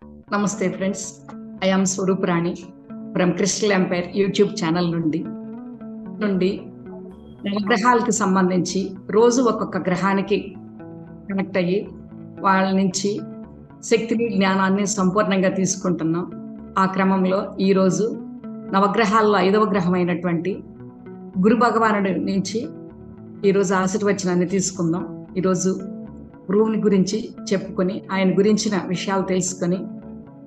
నమస్తే friends, I am Swaroop Rani from Crystal Empire YouTube channel నుండి నవగ్రహాలకి సంబంధించి రోజు ఒక్కొక్క గ్రహానికి కనెక్ట్ అయ్యి వాళ్ళ నుంచి శక్తిని జ్ఞానాన్ని సంపూర్ణంగా తీసుకుంటున్నాం. ఆ క్రమంలో ఈరోజు నవగ్రహాల్లో 5వ గ్రహమైనటువంటి గురు భగవానుడి నుంచి ఈరోజు ఆశీర్వచనాన్ని తీసుకుందాం. ఈరోజు గురువుని గురించి చెప్పుకొని ఆయన గురించిన విషయాలు తెలుసుకొని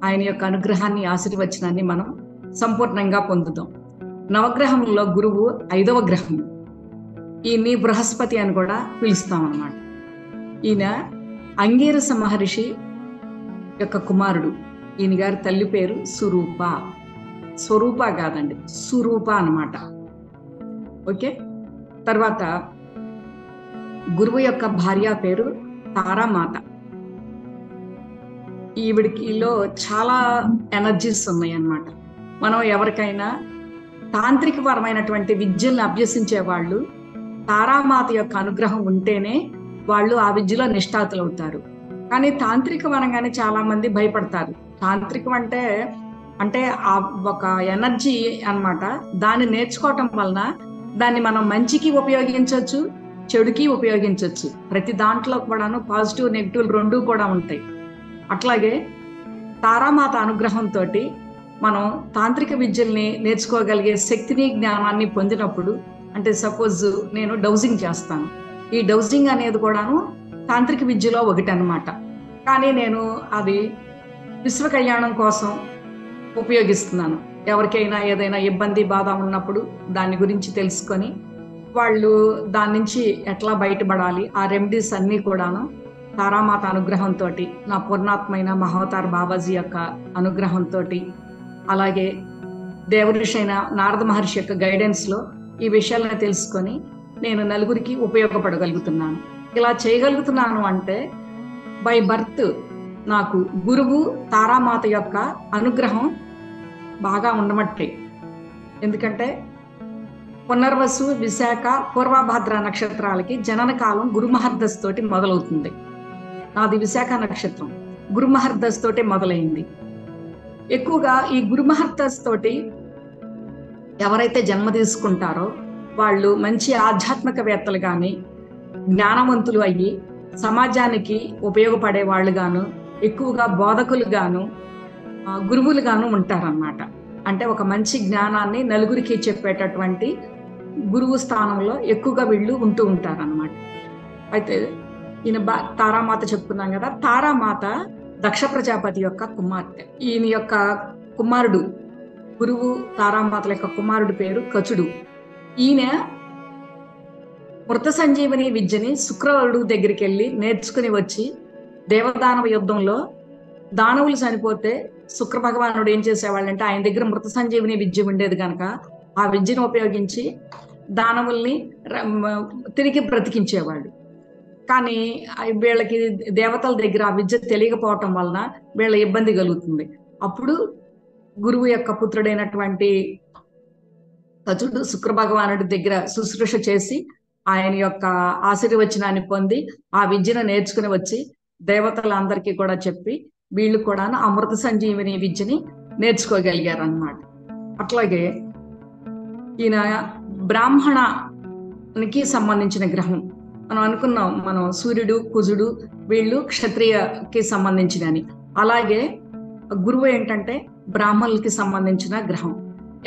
ఆయన యొక్క అనుగ్రహాన్ని ఆశీర్వచనాన్ని మనం సంపూర్ణంగా పొందుతాం. నవగ్రహంలో గురువు 5వ గ్రహం. ఈయన్ని బృహస్పతి అని కూడా పిలుస్తాం అన్నమాట. ఈయన అంగీరస మహర్షి యొక్క కుమారుడు. ఈయన గారి తల్లి పేరు సురూప. స్వరూప కాదండి, సురూప అన్నమాట. ఓకే. తర్వాత గురువు యొక్క భార్య పేరు తారామాత. ఈవిడికిలో చాలా ఎనర్జీస్ ఉన్నాయి అన్నమాట. మనం ఎవరికైనా తాంత్రికపరమైనటువంటి విద్యలను అభ్యసించే వాళ్ళు తారామాత యొక్క అనుగ్రహం ఉంటేనే వాళ్ళు ఆ విద్యలో నిష్ఠాతులు అవుతారు. కానీ తాంత్రికం అనగానే చాలా మంది భయపడతారు. తాంత్రికం అంటే ఆ ఒక ఎనర్జీ అన్నమాట. దాన్ని నేర్చుకోవటం వలన దాన్ని మనం మంచికి ఉపయోగించవచ్చు, చెడుకి ఉపయోగించవచ్చు. ప్రతి దాంట్లో కూడాను పాజిటివ్ నెగిటివ్ రెండూ కూడా ఉంటాయి. అట్లాగే తారామాత అనుగ్రహంతో మనం తాంత్రిక విద్యల్ని నేర్చుకోగలిగే శక్తిని జ్ఞానాన్ని పొందినప్పుడు, అంటే సపోజ్ నేను డౌజింగ్ చేస్తాను. ఈ డౌజింగ్ అనేది కూడాను తాంత్రిక విద్యలో ఒకటి అన్నమాట. కానీ నేను అది విశ్వ కళ్యాణం కోసం ఉపయోగిస్తున్నాను. ఎవరికైనా ఏదైనా ఇబ్బంది బాధ ఉన్నప్పుడు దాని గురించి తెలుసుకొని వాళ్ళు దాని నుంచి ఎట్లా బయటపడాలి, ఆ రెమెడీస్ అన్నీ కూడాను తారామాత అనుగ్రహంతో, నా పూర్ణాత్మైన మహావతార్ బాబాజీ యొక్క అనుగ్రహంతో, అలాగే దేవఋషైన నారద మహర్షి యొక్క గైడెన్స్లో ఈ విషయాలను తెలుసుకొని నేను నలుగురికి ఉపయోగపడగలుగుతున్నాను. ఇలా చేయగలుగుతున్నాను అంటే బై బర్త్ నాకు గురువు తారామాత యొక్క అనుగ్రహం బాగా ఉండమట్టే. ఎందుకంటే పునర్వసు, విశాఖ, పూర్వభాద్ర నక్షత్రాలకి జనన కాలం గురుమహర్దశ తోటి మొదలవుతుంది. నాది విశాఖ నక్షత్రం, గురుమహర్దశ తోటి మొదలైంది. ఎక్కువగా ఈ గురుమహర్దశ తోటి ఎవరైతే జన్మ తీసుకుంటారో వాళ్ళు మంచి ఆధ్యాత్మికవేత్తలు కానీ, జ్ఞానవంతులు అయ్యి సమాజానికి ఉపయోగపడే వాళ్ళు గాను, ఎక్కువగా బోధకులు గాను, గురువులు గాను ఉంటారన్నమాట. అంటే ఒక మంచి జ్ఞానాన్ని నలుగురికి చెప్పేటటువంటి గురువు స్థానంలో ఎక్కువగా వీళ్ళు ఉంటూ ఉంటారన్నమాట. అయితే ఈయన తారామాత చెప్పుకున్నాం కదా. తారామాత దక్ష ప్రజాపతి యొక్క కుమార్తె. ఈయన యొక్క కుమారుడు, గురువు తారామాతల యొక్క కుమారుడు పేరు కచుడు. ఈయన మృత సంజీవని విద్యని శుక్రవారుడు దగ్గరికి వెళ్ళి నేర్చుకుని వచ్చి దేవదానవ యుద్ధంలో దానవులు చనిపోతే శుక్ర భగవానుడు ఏం చేసేవాళ్ళంటే ఆయన దగ్గర మృత సంజీవని విద్య ఉండేది కనుక ఆ విద్యను ఉపయోగించి దానవుల్ని తిరిగి బ్రతికించేవాళ్ళు. కానీ వీళ్ళకి దేవతల దగ్గర ఆ విద్య తెలియకపోవటం వలన వీళ్ళ ఇబ్బంది కలుగుతుంది. అప్పుడు గురువు యొక్క పుత్రుడైనటువంటి కచుడు శుక్ర భగవానుడి దగ్గర శుశ్రూష చేసి ఆయన యొక్క ఆశీర్వచనాన్ని పొంది ఆ విద్యను నేర్చుకుని వచ్చి దేవతలందరికీ కూడా చెప్పి వీళ్ళు కూడా అమృత సంజీవిని విద్యని నేర్చుకోగలిగారు అన్నమాట. అట్లాగే ఈయన బ్రాహ్మణకి సంబంధించిన గ్రహం. మనం అనుకున్నాం, మనం సూర్యుడు, కుజుడు వీళ్ళు క్షత్రియకి సంబంధించినని. అలాగే గురువు ఏంటంటే బ్రాహ్మణులకి సంబంధించిన గ్రహం.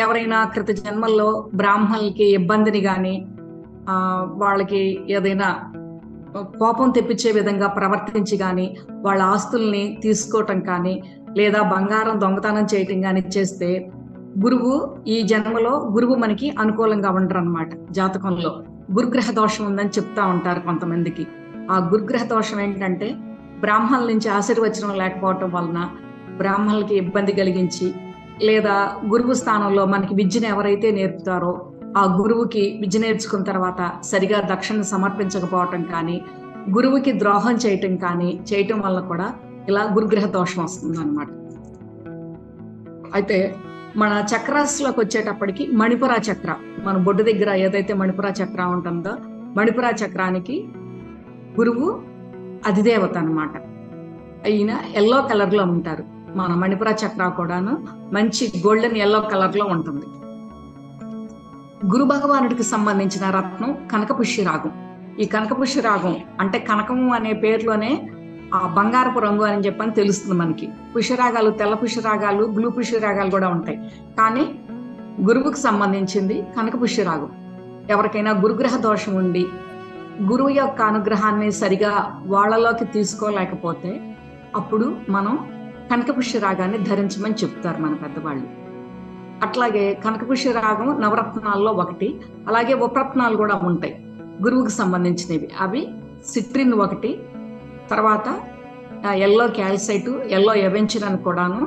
ఎవరైనా క్రిత జన్మల్లో బ్రాహ్మణులకి ఇబ్బందిని కానీ, వాళ్ళకి ఏదైనా కోపం తెప్పించే విధంగా ప్రవర్తించి కానీ, వాళ్ళ ఆస్తుల్ని తీసుకోవటం కానీ, లేదా బంగారం దొంగతనం చేయటం కానీ చేస్తే గురువు ఈ జన్మలో గురువు మనకి అనుకూలంగా ఉండరు అన్నమాట. జాతకంలో గురుగ్రహ దోషం ఉందని చెప్తా ఉంటారు కొంతమందికి. ఆ గురుగ్రహ దోషం ఏంటంటే బ్రాహ్మణుల నుంచి ఆశీర్వచనం లేకపోవటం వలన బ్రాహ్మణులకి ఇబ్బంది కలిగించి, లేదా గురువు స్థానంలో మనకి విద్యను ఎవరైతే నేర్పుతారో ఆ గురువుకి విద్య నేర్చుకున్న తర్వాత సరిగా దక్షిణ సమర్పించకపోవటం కానీ, గురువుకి ద్రోహం చేయటం వల్ల కూడా ఇలా గురుగ్రహ దోషం వస్తుంది అన్నమాట. అయితే మన చక్రాస్లోకి వచ్చేటప్పటికి మణిపుర చక్ర, మన బొడ్డు దగ్గర ఏదైతే మణిపుర చక్ర ఉంటుందో మణిపుర చక్రానికి గురువు అధిదేవత అన్నమాట. ఈయన ఎల్లో కలర్ లో ఉంటారు. మన మణిపుర చక్ర కూడాను మంచి గోల్డెన్ ఎల్లో కలర్ లో ఉంటుంది. గురు భగవానుడికి సంబంధించిన రత్నం కనకపుష్య రాగం. ఈ కనకపుష్య రాగం అంటే కనకము అనే పేరులోనే ఆ బంగారపు రంగు అని చెప్పని తెలుస్తుంది మనకి. పుష్యరాగాలు, తెల్ల పుష్యరాగాలు, బ్లూ పుష్యరాగాలు కూడా ఉంటాయి. కానీ గురువుకు సంబంధించింది కనకపుష్య రాగం. ఎవరికైనా గురుగ్రహ దోషం ఉండి గురువు యొక్క అనుగ్రహాన్ని సరిగా వాళ్ళలోకి తీసుకోలేకపోతే అప్పుడు మనం కనకపుష్య రాగాన్ని ధరించమని చెప్తారు మన పెద్దవాళ్ళు. అట్లాగే కనకపుష్య రాగం నవరత్నాల్లో ఒకటి. అలాగే ఉపరత్నాలు కూడా ఉంటాయి గురువుకు సంబంధించినవి. అవి సిట్రిన్ ఒకటి, తర్వాత ఎల్లో క్యాల్సైట్, ఎల్లో ఎవెంచిన్ అని కూడాను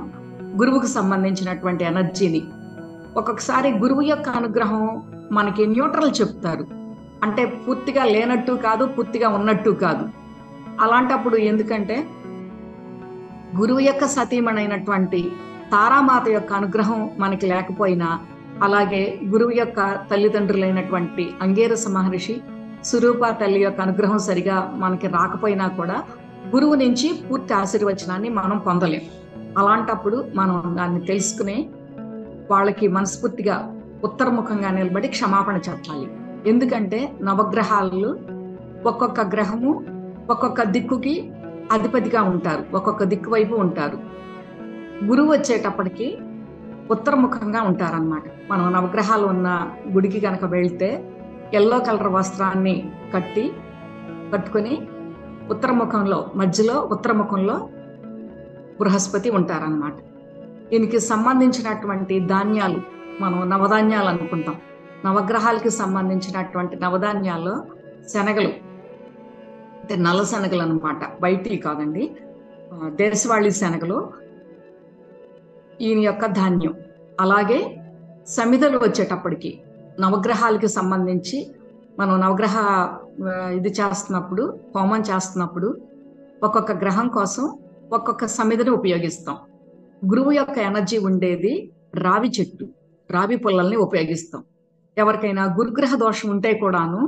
గురువుకు సంబంధించినటువంటి ఎనర్జీని. ఒక్కొక్కసారి గురువు యొక్క అనుగ్రహం మనకి న్యూట్రల్ చెప్తారు, అంటే పూర్తిగా లేనట్టు కాదు, పూర్తిగా ఉన్నట్టు కాదు. అలాంటప్పుడు ఎందుకంటే గురువు యొక్క సతీమణైనటువంటి తారామాత యొక్క అనుగ్రహం మనకి లేకపోయినా, అలాగే గురువు యొక్క తల్లిదండ్రులైనటువంటి అంగీరస మహర్షి, స్వరూప తల్లి యొక్క అనుగ్రహం సరిగా మనకి రాకపోయినా కూడా గురువు నుంచి పూర్తి ఆశీర్వచనాన్ని మనం పొందలేం. అలాంటప్పుడు మనం దాన్ని తెలుసుకుని వాళ్ళకి మనస్ఫూర్తిగా ఉత్తరముఖంగా నిలబడి క్షమాపణ చెప్పాలి. ఎందుకంటే నవగ్రహాలు ఒక్కొక్క గ్రహము ఒక్కొక్క దిక్కుకి అధిపతిగా ఉంటారు, ఒక్కొక్క దిక్కు వైపు ఉంటారు. గురువు వచ్చేటప్పటికి ఉత్తరముఖంగా ఉంటారన్నమాట. మనం నవగ్రహాలు ఉన్న గుడికి కనుక వెళ్తే ఎల్లో కలర్ వస్త్రాన్ని కట్టుకొని ఉత్తరముఖంలో, మధ్యలో ఉత్తరముఖంలో బృహస్పతి ఉంటారన్నమాట. దీనికి సంబంధించినటువంటి ధాన్యాలు మనం నవధాన్యాలు అనుకుంటాం. నవగ్రహాలకి సంబంధించినటువంటి నవధాన్యాల్లో శనగలు, అంటే నల్ల శనగలు అనమాట, బయటివి కాదండి, దేశవాళీ శనగలు ఈయన యొక్క ధాన్యం. అలాగే సమిధలు వచ్చేటప్పటికి నవగ్రహాలకి సంబంధించి మనం నవగ్రహ ఇది చేస్తున్నప్పుడు, హోమం చేస్తున్నప్పుడు ఒక్కొక్క గ్రహం కోసం ఒక్కొక్క సమిధని ఉపయోగిస్తాం. గురువు యొక్క ఎనర్జీ ఉండేది రావి చెట్టు, రావి పుల్లల్ని ఉపయోగిస్తాం. ఎవరికైనా గురుగ్రహ దోషం ఉంటే కూడాను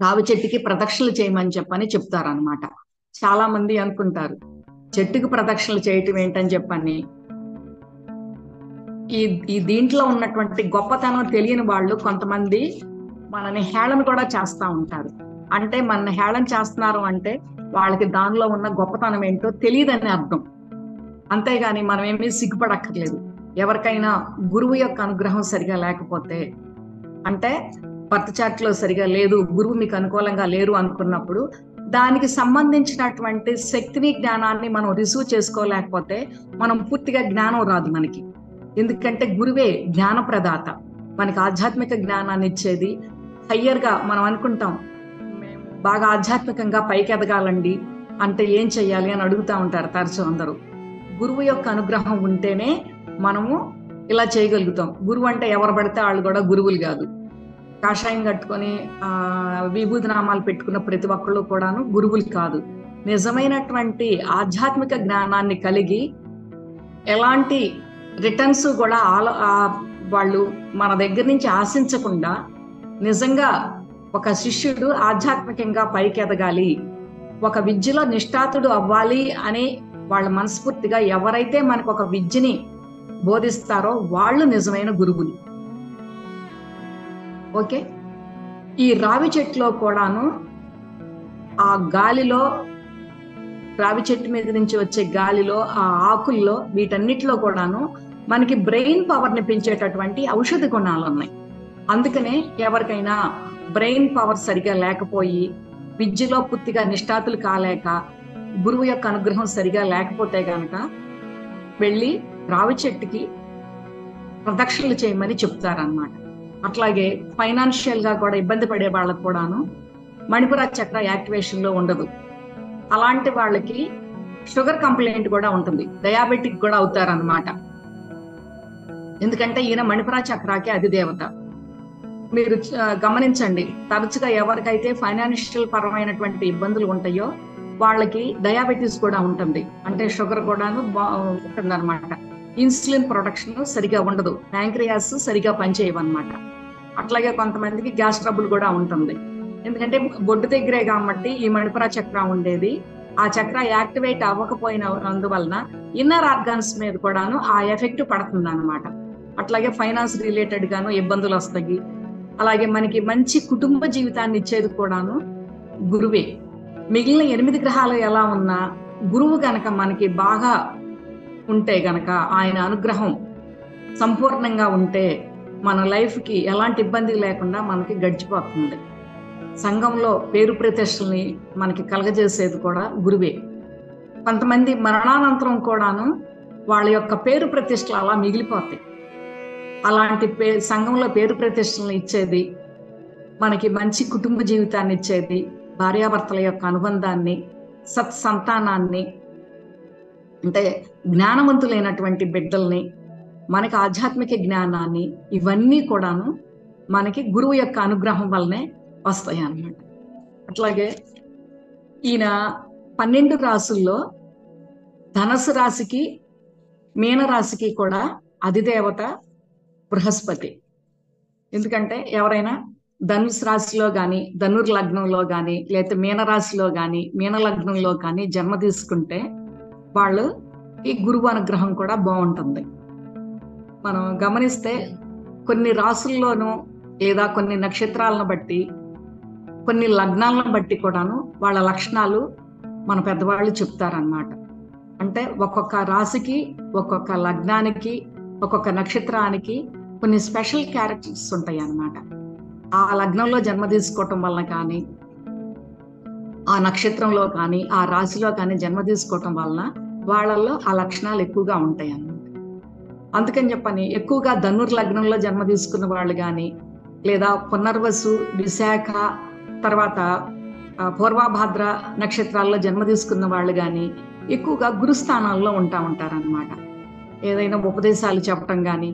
రావి చెట్టుకి ప్రదక్షిణలు చేయమని చెప్పని చెప్తారనమాట. చాలా మంది అనుకుంటారు చెట్టుకు ప్రదక్షిణలు చేయటం ఏంటని చెప్పని. ఈ దీంట్లో ఉన్నటువంటి గొప్పతనం తెలియని వాళ్ళు కొంతమంది మనని హేళన కూడా చేస్తూ ఉంటారు. అంటే మన హేళన చేస్తున్నారు అంటే వాళ్ళకి దానిలో ఉన్న గొప్పతనం ఏంటో తెలియదని అర్థం. అంతేగాని మనం ఏమీ సిగ్గుపడక్కర్లేదు. ఎవరికైనా గురువు యొక్క అనుగ్రహం సరిగా లేకపోతే, అంటే బర్త్ చార్ట్ లో సరిగా లేదు, గురువు మీకు అనుకూలంగా లేరు అనుకున్నప్పుడు దానికి సంబంధించినటువంటి శక్తిని, జ్ఞానాన్ని మనం రిసీవ్ చేసుకోలేకపోతే మనం పూర్తిగా జ్ఞానం రాదు మనకి. ఎందుకంటే గురువే జ్ఞాన ప్రదాత, మనకి ఆధ్యాత్మిక జ్ఞానాన్ని ఇచ్చేది. హయ్యర్ గా మనం అనుకుంటాం మేము బాగా ఆధ్యాత్మికంగా పైకి ఎదగాలండి అంటే ఏం చెయ్యాలి అని అడుగుతూ ఉంటారు తరచు అందరూ. గురువు యొక్క అనుగ్రహం ఉంటేనే మనము ఇలా చేయగలుగుతాం. గురువు అంటే ఎవరు పడితే వాళ్ళు కూడా గురువులు కాదు. కాషాయం కట్టుకొని విభూతి నామాలు పెట్టుకున్న ప్రతి ఒక్కళ్ళు కూడాను గురువులు కాదు. నిజమైనటువంటి ఆధ్యాత్మిక జ్ఞానాన్ని కలిగి ఎలాంటి రిటర్న్స్ కూడా వాళ్ళు మన దగ్గర నుంచి ఆశించకుండా నిజంగా ఒక శిష్యుడు ఆధ్యాత్మికంగా పైకి ఎదగాలి, ఒక విద్యలో నిష్ఠాతుడు అవ్వాలి అని వాళ్ళ మనస్ఫూర్తిగా ఎవరైతే మనకు ఒక విద్యని బోధిస్తారో వాళ్ళు నిజమైన గురువులు. ఓకే, ఈ రావి చెట్టులో కూడాను ఆ గాలిలో, రావి చెట్టు మీద నుంచి వచ్చే గాలిలో, ఆ ఆకుల్లో, వీటన్నిటిలో కూడాను మనకి బ్రెయిన్ పవర్ ని పెంచేటటువంటి ఔషధ గుణాలు ఉన్నాయి. అందుకనే ఎవరికైనా బ్రెయిన్ పవర్ సరిగా లేకపోయి విద్యలో పూర్తిగా నిష్ఠాతులు కాలేక గురువు యొక్క అనుగ్రహం సరిగా లేకపోతే గనక వెళ్ళి రావి చెట్టుకి ప్రదక్షిణలు చేయమని చెప్తారన్నమాట. అట్లాగే ఫైనాన్షియల్ గా కూడా ఇబ్బంది పడే వాళ్ళకు కూడాను మణిపుర చక్ర యాక్టివేషన్ లో ఉండదు. అలాంటి వాళ్ళకి షుగర్ కంప్లైంట్ కూడా ఉంటుంది, డయాబెటిక్ కూడా అవుతారన్నమాట. ఎందుకంటే ఈయన మణిపుర చక్రాకి అధిదేవత. మీరు గమనించండి, తరచుగా ఎవరికైతే ఫైనాన్షియల్ పరమైనటువంటి ఇబ్బందులు ఉంటాయో వాళ్ళకి డయాబెటీస్ కూడా ఉంటుంది, అంటే షుగర్ కూడాను ఉంటుంది అనమాట. ఇన్సులిన్ ప్రొడక్షన్ సరిగా ఉండదు, ప్యాంక్రియాస్ సరిగా పనిచేయవన్నమాట. అట్లాగే కొంతమందికి గ్యాస్ ట్రబుల్ కూడా ఉంటుంది. ఎందుకంటే బొడ్డు దగ్గరే కాబట్టి ఈ మణిపుర చక్రం ఉండేది ఆ చక్ర యాక్టివేట్ అవ్వకపోయిన అందువలన ఇన్నర్ ఆర్గాన్స్ మీద కూడాను ఆ ఎఫెక్ట్ పడుతుంది అనమాట. అట్లాగే ఫైనాన్స్ రిలేటెడ్ గాను ఇబ్బందులు వస్తాయి. అలాగే మనకి మంచి కుటుంబ జీవితాన్ని ఇచ్చేది కూడాను గురువే. మిగిలిన 8 గ్రహాలు ఎలా ఉన్నా గురువు గనక మనకి బాగా ఉంటే గనక, ఆయన అనుగ్రహం సంపూర్ణంగా ఉంటే మన లైఫ్ కి ఎలాంటి ఇబ్బంది లేకుండా మనకి గడిచిపోతుంది. సంఘంలో పేరు ప్రతిష్టల్ని మనకి కలగజేసేది కూడా గురువే. కొంతమంది మరణానంతరం కూడాను వాళ్ళ యొక్క పేరు ప్రతిష్టలు అలా మిగిలిపోతాయి. అలాంటి సంఘంలో పేరు ప్రతిష్టలను ఇచ్చేది, మనకి మంచి కుటుంబ జీవితాన్ని ఇచ్చేది, భార్యాభర్తల యొక్క అనుబంధాన్ని, సత్సంతానాన్ని, అంటే జ్ఞానవంతులైనటువంటి బిడ్డల్ని, మనకి ఆధ్యాత్మిక జ్ఞానాన్ని, ఇవన్నీ కూడాను మనకి గురువు యొక్క అనుగ్రహం వల్లనే వస్తాయి అన్నమాట. అట్లాగే ఈయన 12 రాసుల్లో ధనస్సు రాశికి మీనరాశికి కూడా అధిదేవత బృహస్పతి. ఎందుకంటే ఎవరైనా ధనుసు రాశిలో కానీ, ధనుర్ లగ్నంలో కానీ, లేకపోతే మీనరాశిలో కానీ, మీన లగ్నంలో కానీ జన్మ తీసుకుంటే వాళ్ళు ఈ గురువు అనుగ్రహం కూడా బాగుంటుంది. మనం గమనిస్తే కొన్ని రాసుల్లోనూ లేదా కొన్ని నక్షత్రాలను బట్టి, కొన్ని లగ్నాలను బట్టి కూడాను వాళ్ళ లక్షణాలు మన పెద్దవాళ్ళు చెప్తారన్నమాట. అంటే ఒక్కొక్క రాశికి, ఒక్కొక్క లగ్నానికి, ఒక్కొక్క నక్షత్రానికి కొన్ని స్పెషల్ క్యారెక్టర్స్ ఉంటాయి అన్నమాట. ఆ లగ్నంలో జన్మ తీసుకోవటం వలన కానీ, ఆ నక్షత్రంలో కానీ, ఆ రాశిలో కానీ జన్మ తీసుకోవటం వలన వాళ్ళల్లో ఆ లక్షణాలు ఎక్కువగా ఉంటాయి అన్నమాట. అందుకని చెప్పని ఎక్కువగా ధనుర్ లగ్నంలో జన్మ తీసుకున్న వాళ్ళు కానీ, లేదా పునర్వసు, విశాఖ, తర్వాత పూర్వభాద్ర నక్షత్రాల్లో జన్మ తీసుకున్న వాళ్ళు కానీ ఎక్కువగా గురుస్థానాల్లో ఉంటారన్నమాట. ఏదైనా ఉపదేశాలు చెప్పటం కానీ,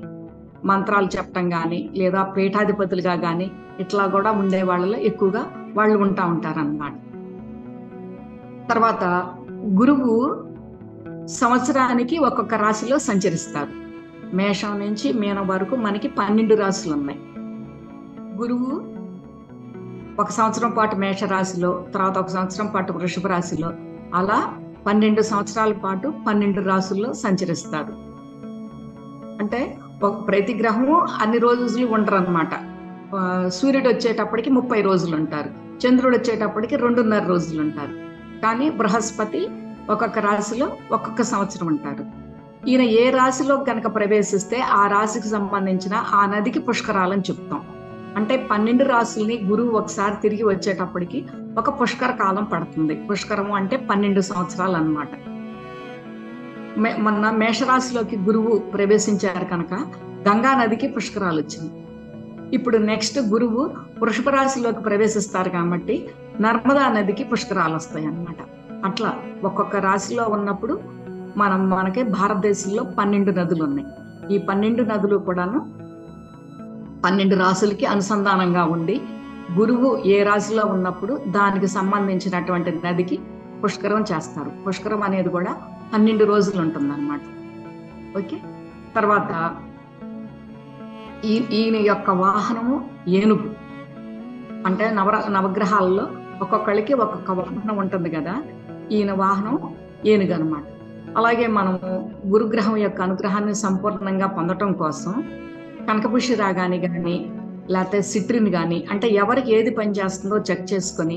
మంత్రాలు చెప్పటం కానీ, లేదా పీఠాధిపతులుగా కానీ ఇట్లా కూడా ఉండే వాళ్ళలో ఎక్కువగా వాళ్ళు ఉంటారన్నమాట. తర్వాత గురువు సంవత్సరానికి ఒక్కొక్క రాశిలో సంచరిస్తారు. మేషం నుంచి మీనం వరకు మనకి 12 రాశులు ఉన్నాయి. గురువు ఒక సంవత్సరం పాటు మేష రాశిలో, తర్వాత ఒక సంవత్సరం పాటు వృషభ రాశిలో, అలా 12 సంవత్సరాల పాటు 12 రాశుల్లో సంచరిస్తారు. అంటే ప్రతి గ్రహము అన్ని రోజులు ఉండరు అనమాట. సూర్యుడు వచ్చేటప్పటికి 30 రోజులు ఉంటారు, చంద్రుడు వచ్చేటప్పటికి 2.5 రోజులు ఉంటారు. కానీ బృహస్పతి ఒక్కొక్క రాశిలో ఒక్కొక్క సంవత్సరం ఉంటారు. ఈయన ఏ రాశిలో కనుక ప్రవేశిస్తే ఆ రాశికి సంబంధించిన ఆ నదికి పుష్కరాలని చెప్తాం. అంటే 12 రాశుల్ని గురువు ఒకసారి తిరిగి వచ్చేటప్పటికి ఒక పుష్కర కాలం పడుతుంది. పుష్కరము అంటే 12 సంవత్సరాలు అన్నమాట. మొన్న మేషరాశిలోకి గురువు ప్రవేశించారు కనుక గంగా నదికి పుష్కరాలు వచ్చినాయి. ఇప్పుడు నెక్స్ట్ గురువు వృషభ రాశిలోకి ప్రవేశిస్తారు కాబట్టి నర్మదా నదికి పుష్కరాలు వస్తాయి అన్నమాట. అట్లా ఒక్కొక్క రాశిలో ఉన్నప్పుడు మనకి భారతదేశంలో 12 నదులు ఉన్నాయి. ఈ 12 నదులు కూడాను 12 రాశులకి అనుసంధానంగా ఉండి గురువు ఏ రాశిలో ఉన్నప్పుడు దానికి సంబంధించినటువంటి నదికి పుష్కరం చేస్తారు. పుష్కరం అనేది కూడా 12 రోజులు ఉంటుంది అన్నమాట. ఓకే. తర్వాత ఈయన యొక్క వాహనము ఏనుగు. అంటే నవగ్రహాల్లో ఒక్కొక్కళ్ళకి ఒక్కొక్క వాహనం ఉంటుంది కదా, ఈయన వాహనం ఏనుగు అన్నమాట. అలాగే మనము గురుగ్రహం యొక్క అనుగ్రహాన్ని సంపూర్ణంగా పొందటం కోసం కనకపుష్య రాగాన్ని కానీ, లేకపోతే సిట్రిన్ కానీ, అంటే ఎవరికి ఏది పనిచేస్తుందో చెక్ చేసుకొని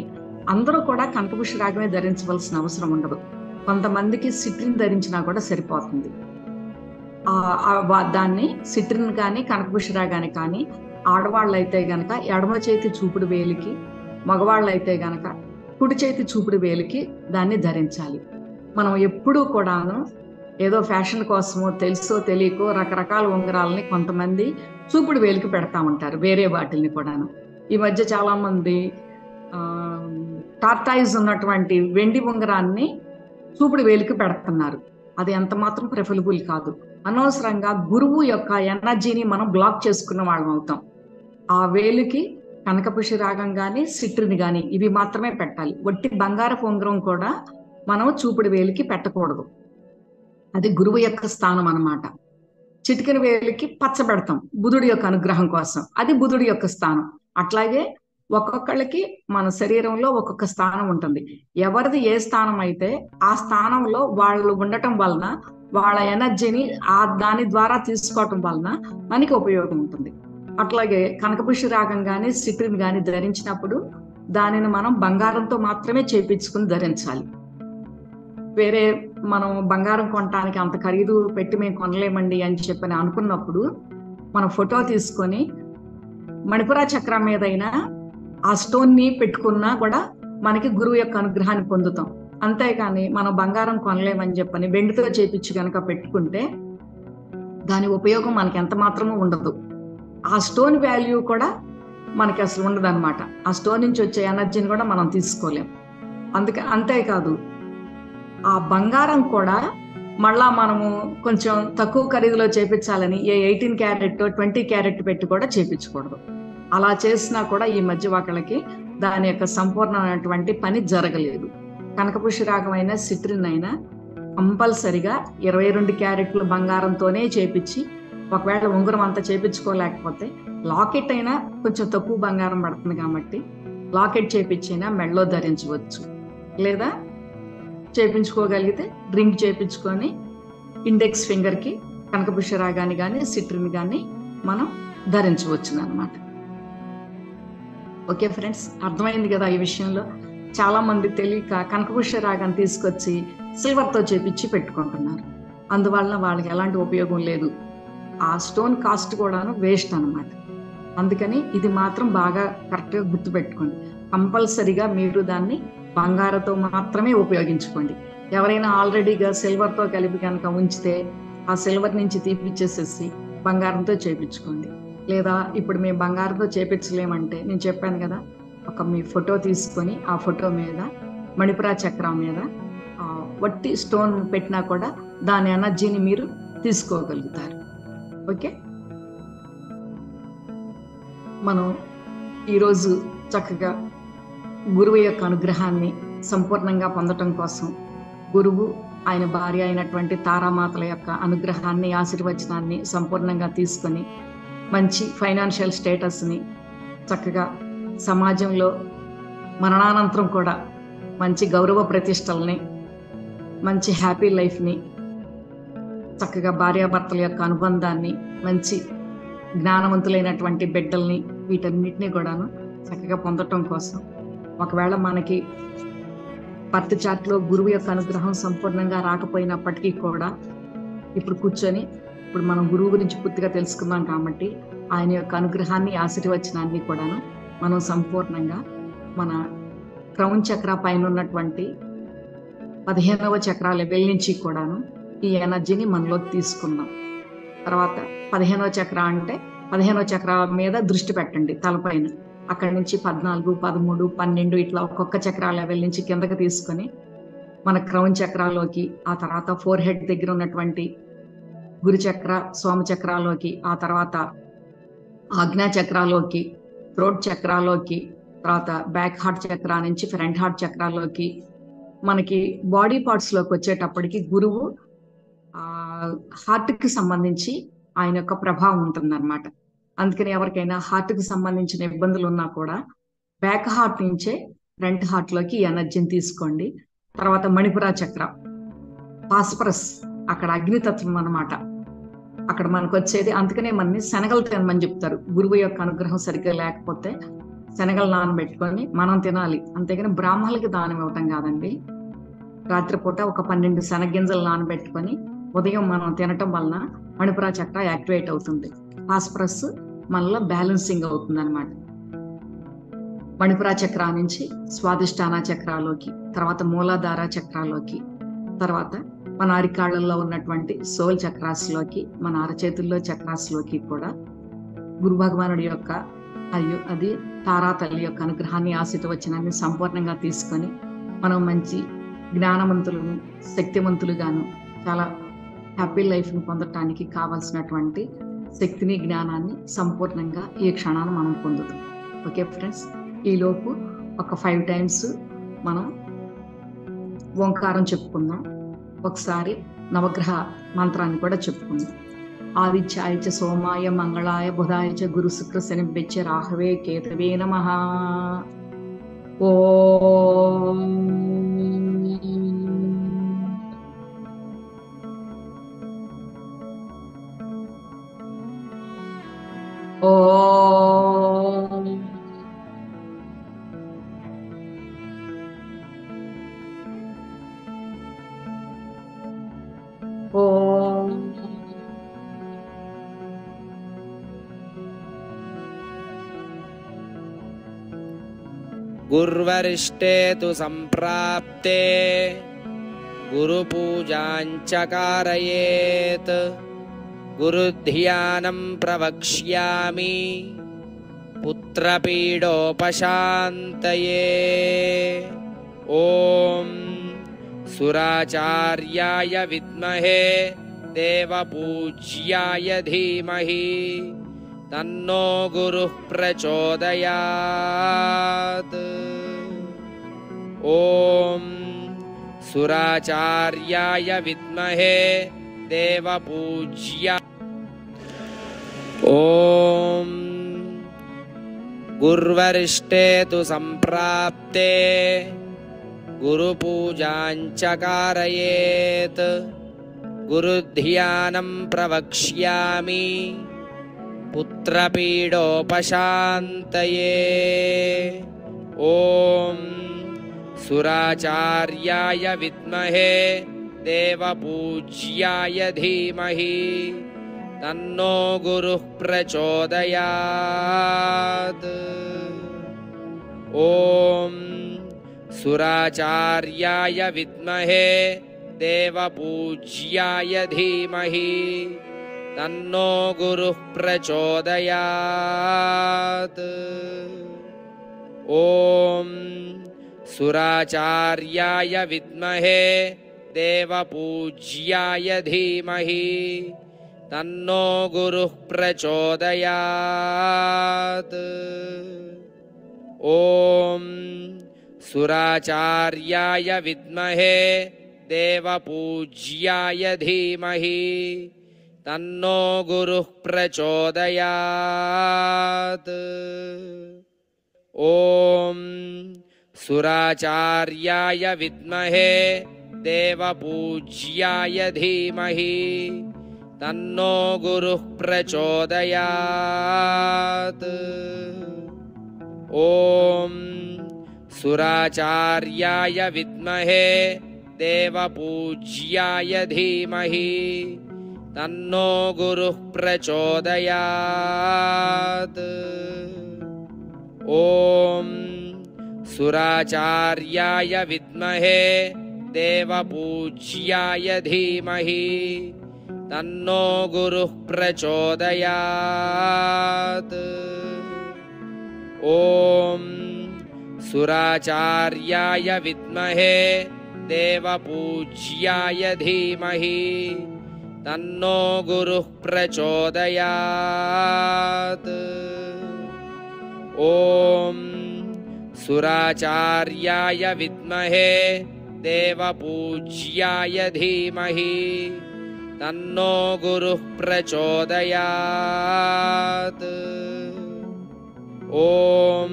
అందరూ కూడా కనకపుష్య రాగమే ధరించవలసిన అవసరం ఉండదు. కొంతమందికి సిట్రిన్ ధరించినా కూడా సరిపోతుంది. దాన్ని సిట్రిన్ కానీ కనకపుష్య రాగాన్ని కానీ ఆడవాళ్ళు అయితే గనక ఎడమ చేతి చూపుడు వేలికి, మగవాళ్ళు అయితే గనక కుడి చేతి చూపుడు వేలికి దాన్ని ధరించాలి. మనం ఎప్పుడూ కూడాను ఏదో ఫ్యాషన్ కోసమో తెలుసో తెలియకో రకరకాల ఉంగరాలని కొంతమంది చూపుడు వేలికి పెడతా ఉంటారు, వేరే వాటిల్ని కూడాను. ఈ మధ్య చాలా మంది టార్టాయిజ్ ఉన్నటువంటి వెండి ఉంగరాన్ని చూపుడు వేలికి పెడుతున్నారు. అది ఎంత మాత్రం ప్రిఫరబుల్ కాదు. అనవసరంగా గురువు యొక్క ఎనర్జీని మనం బ్లాక్ చేసుకున్న వాళ్ళం అవుతాం. ఆ వేలికి కనకపుష్య రాగం కానీ సిట్రిని కానీ ఇవి మాత్రమే పెట్టాలి. వట్టి బంగారపు ఉంగరం కూడా మనం చూపుడు వేలికి పెట్టకూడదు. అది గురువు యొక్క స్థానం అన్నమాట. చిటికెన వేలికి పచ్చ పెడతాం బుధుడి యొక్క అనుగ్రహం కోసం, అది బుధుడి యొక్క స్థానం. అట్లాగే ఒక్కొక్కళ్ళకి మన శరీరంలో ఒక్కొక్క స్థానం ఉంటుంది. ఎవరిది ఏ స్థానం అయితే ఆ స్థానంలో వాళ్ళు ఉండటం వలన వాళ్ళ ఎనర్జీని దాని ద్వారా తీసుకోవటం వలన మనకి ఉపయోగం ఉంటుంది. అట్లాగే కనకపుష్య రాగం కానీ సిట్రిన్ కానీ ధరించినప్పుడు దానిని మనం బంగారంతో మాత్రమే చేపించుకుని ధరించాలి. వేరే మనం బంగారం కొనటానికి అంత ఖరీదు పెట్టి మేము కొనలేమండి అని చెప్పని అనుకున్నప్పుడు మనం ఫోటో తీసుకొని మణిపుర చక్రం మీదైనా ఆ స్టోన్ ని పెట్టుకున్నా కూడా మనకి గురువు యొక్క అనుగ్రహాన్ని పొందుతాం. అంతేకాని మనం బంగారం కొనలేమని చెప్పని వెండితో చేపించి కనుక పెట్టుకుంటే దాని ఉపయోగం మనకి ఎంత మాత్రమూ ఉండదు. ఆ స్టోన్ వాల్యూ కూడా మనకి అసలు ఉండదు అనమాట. ఆ స్టోన్ నుంచి వచ్చే ఎనర్జీని కూడా మనం తీసుకోలేం. అంతేకాదు ఆ బంగారం కూడా మళ్ళా మనము కొంచెం తక్కువ ఖరీదులో చేపించాలని 18 క్యారెట్ 20 క్యారెట్ పెట్టి కూడా చేపించకూడదు. అలా చేసినా కూడా ఈ మధ్య ఒకళ్ళకి దాని యొక్క సంపూర్ణమైనటువంటి పని జరగలేదు. కనకపుష్య రాగం అయినా సిట్రిన్ అయినా కంపల్సరిగా 22 క్యారెట్లు బంగారంతోనే చేపించి, ఒకవేళ ఉంగరం అంతా చేపించుకోలేకపోతే లాకెట్ అయినా కొంచెం తక్కువ బంగారం పడుతుంది కాబట్టి లాకెట్ చేపించైనా మెడలో ధరించవచ్చు. లేదా చేపించుకోగలిగితే రింగ్ చేపించుకొని ఇండెక్స్ ఫింగర్ కి కనకపుష్య రాగాన్ని కానీ సిట్రిన్ కానీ మనం ధరించవచ్చు అన్నమాట. ఓకే ఫ్రెండ్స్, అర్థమైంది కదా? ఈ విషయంలో చాలా మంది తెలియక కనకపుష్య రాగాన్ని తీసుకొచ్చి సిల్వర్తో చేపించి పెట్టుకుంటున్నారు. అందువలన వాళ్ళకి ఎలాంటి ఉపయోగం లేదు. ఆ స్టోన్ కాస్ట్ కూడాను వేస్ట్ అన్నమాట. అందుకని ఇది మాత్రం బాగా కరెక్ట్గా గుర్తుపెట్టుకోండి. కంపల్సరిగా మీరు దాన్ని బంగారంతో మాత్రమే ఉపయోగించుకోండి. ఎవరైనా ఆల్రెడీగా సిల్వర్తో కలిపి కనుక ఉంచితే ఆ సిల్వర్ నుంచి తీపిచ్చేసేసి బంగారంతో చేపించుకోండి. లేదా ఇప్పుడు మేము బంగారంతో చేపించలేమంటే నేను చెప్పాను కదా, ఒక మీ ఫోటో తీసుకొని ఆ ఫోటో మీద మణిపుర చక్రం మీద వట్టి స్టోన్ పెట్టినా కూడా దాని ఎనర్జీని మీరు తీసుకోగలుగుతారు. ఓకే, మనం ఈరోజు చక్కగా గురువు యొక్క అనుగ్రహాన్ని సంపూర్ణంగా పొందటం కోసం గురువు ఆయన భార్య అయినటువంటి తారామాతల యొక్క అనుగ్రహాన్ని ఆశీర్వచనాన్ని సంపూర్ణంగా తీసుకొని మంచి ఫైనాన్షియల్ స్టేటస్ని, చక్కగా సమాజంలో మరణానంతరం కూడా మంచి గౌరవ ప్రతిష్టల్ని, మంచి హ్యాపీ లైఫ్ని, చక్కగా భార్యాభర్తల యొక్క అనుబంధాన్ని, మంచి జ్ఞానవంతులైనటువంటి బిడ్డల్ని, వీటన్నిటినీ కూడాను చక్కగా పొందటం కోసం, ఒకవేళ మనకి బర్త్ చార్ట్లో గురువు యొక్క అనుగ్రహం సంపూర్ణంగా రాకపోయినప్పటికీ కూడా ఇప్పుడు కూర్చొని ఇప్పుడు మనం గురువు గురించి పూర్తిగా తెలుసుకున్నాం కాబట్టి ఆయన యొక్క అనుగ్రహాన్ని ఆశీర్వచనాన్ని కూడాను మనం సంపూర్ణంగా మన క్రౌన్ చక్ర పైన ఉన్నటువంటి 15వ చక్ర లెవెల్ నుంచి కూడాను ఈ ఎనర్జీని మనలోకి తీసుకుందాం. తర్వాత 15వ చక్ర అంటే 15వ చక్ర మీద దృష్టి పెట్టండి తలపైన. అక్కడి నుంచి 14, 13, 12 ఇట్లా ఒక్కొక్క చక్ర లెవెల్ నుంచి కిందకి తీసుకొని మన క్రౌన్ చక్రాలోకి, ఆ తర్వాత ఫోర్ హెడ్ దగ్గర ఉన్నటువంటి గురు చక్ర సోమ చక్రాలోకి, ఆ తర్వాత ఆజ్ఞా చక్రాలోకి, థ్రోట్ చక్రాలోకి, తర్వాత బ్యాక్ హార్ట్ చక్ర నుంచి ఫ్రంట్ హార్ట్ చక్రాలోకి, మనకి బాడీ పార్ట్స్ లోకి వచ్చేటప్పటికి గురువు హార్ట్ కి సంబంధించి ఆయన యొక్క ప్రభావం ఉంటుంది అనమాట. అందుకని ఎవరికైనా హార్ట్ కి సంబంధించిన ఇబ్బందులు ఉన్నా కూడా బ్యాక్ హార్ట్ నుంచే ఫ్రంట్ హార్ట్ లోకి ఎనర్జీని తీసుకోండి. తర్వాత మణిపుర చక్ర, ఫాస్ఫరస్, అక్కడ అగ్నితత్వం అన్నమాట. అక్కడ మనకు వచ్చేది, అందుకనే మనని శనగలు తినమని చెప్తారు. గురువు యొక్క అనుగ్రహం సరిగ్గా లేకపోతే శనగలు నానబెట్టుకొని మనం తినాలి, అంతేగాని బ్రాహ్మణులకి దానం ఇవ్వటం కాదండి. రాత్రిపూట ఒక 12 శనగింజలు నానబెట్టుకొని ఉదయం మనం తినటం వలన మణిపుర చక్ర యాక్టివేట్ అవుతుంది. ఫాస్ఫరస్ మనలో బ్యాలెన్సింగ్ అవుతుంది అనమాట. మణిపుర చక్ర నుంచి స్వాదిష్టాన చక్రాలోకి, తర్వాత మూలాధార చక్రాలోకి, తర్వాత మన అరికాళ్ళల్లో ఉన్నటువంటి సోల్ చక్రాస్లోకి, మన అరచేతుల్లో చక్రాస్లోకి కూడా గురు భగవానుడి యొక్క అది తారా తల్లి యొక్క అనుగ్రహాన్ని ఆశీర్వచనాన్ని సంపూర్ణంగా తీసుకొని మనం మంచి జ్ఞానవంతులను, శక్తివంతులుగాను, చాలా హ్యాపీ లైఫ్ని పొందటానికి కావాల్సినటువంటి శక్తిని, జ్ఞానాన్ని సంపూర్ణంగా ఈ క్షణాన్ని మనం పొందుతాం. ఓకే ఫ్రెండ్స్, ఈలోపు ఒక 5 times మనం ఓంకారం చెప్పుకుందాం. ఒకసారి నవగ్రహ మంత్రాన్ని కూడా చెప్పుకుందాం. ఆదిత్యాయ చ సోమాయ మంగళాయ బుధాయ చ గురు శుక్ర శనిభ్యశ్చ రాహవే కేతవే నమః. ఓం ఓం ఓం గుర్వరిష్టే తు సంప్రాప్తే గురుపూజాంచ కారయేత్ గురుధ్యానం ప్రవక్ష్యామి పుత్రపీడోపశాంతయే. ఓం సురాచార్యాయ విద్మహే దేవపూజ్యాయ ధీమహి తన్నో గురుః ప్రచోదయాత్. ఓం సురాచార్యాయ విద్మహే దేవపూజ్యాయ. ఓం గుర్వరిష్టే తు సంప్రాప్తే గురుపూజాంచ కారయేత్ గురుధ్యానం ప్రవక్ష్యామి పుత్రపీడోపశాంతయే. ఓం సురాచార్యాయ విద్మహే దేవపూజ్యాయ ధీమహి తన్నో గురుః ప్రచోదయాత్. ఓం సురాచార్యాయ విద్మహే దేవపూజ్యాయ ధీమహి తన్నో గురుః ప్రచోదయాత్. ఓం సురాచార్యాయ విద్మహే దేవపూజ్యాయ ధీమహి తన్నో గురుః ప్రచోదయాత్. ఓం సురాచార్యాయ విద్మహే దేవపూజ్యాయ ధీమహి తన్నో గురుః ప్రచోదయాత్. ఓం సురాచార్యాయ విద్మహే దేవపూజ్యాయ ధీమహి తన్నో గురుః ప్రచోదయాత్. ఓం సురాచార్యాయ విద్మహే దేవపూజ్యాయ ధీమహి తన్నో గురుః ప్రచోదయాత్. ఓం సురాచార్యాయ విద్మహే దేవపూజ్యాయ ధీమహి తన్నో గురుః ప్రచోదయాత్. ఓం సురాచార్యాయ విద్మహే దేవపూజ్యాయ ధీమహి తన్నో గురుః ప్రచోదయాత్. ఓం సురాచార్యాయ విద్మహే దేవపూజ్యాయ ధీమహి తన్నో గురుః ప్రచోదయాత్. ఓం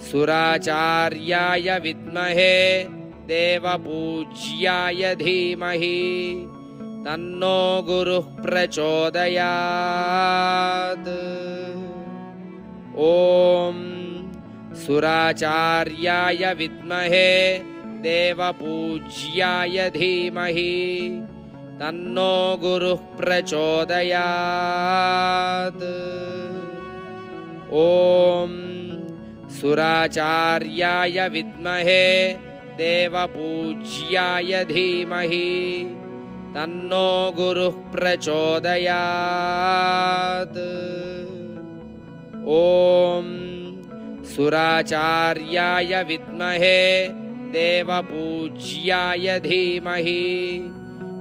సురాచార్యాయ విద్మహే దేవపూజ్యాయ ధీమహి తన్నో గురుః ప్రచోదయాత్. ఓం సురాచార్యాయ విద్మహే దేవపూజ్యాయ ధీమహి తన్నో గురుః ప్రచోదయాత్. ఓం సురాచార్యాయ విద్మహే దేవపూజ్యాయ ధీమహి తన్నో గురుః ప్రచోదయాత్. ఓం సురాచార్యాయ విద్మహే దేవపూజ్యాయ ధీమహి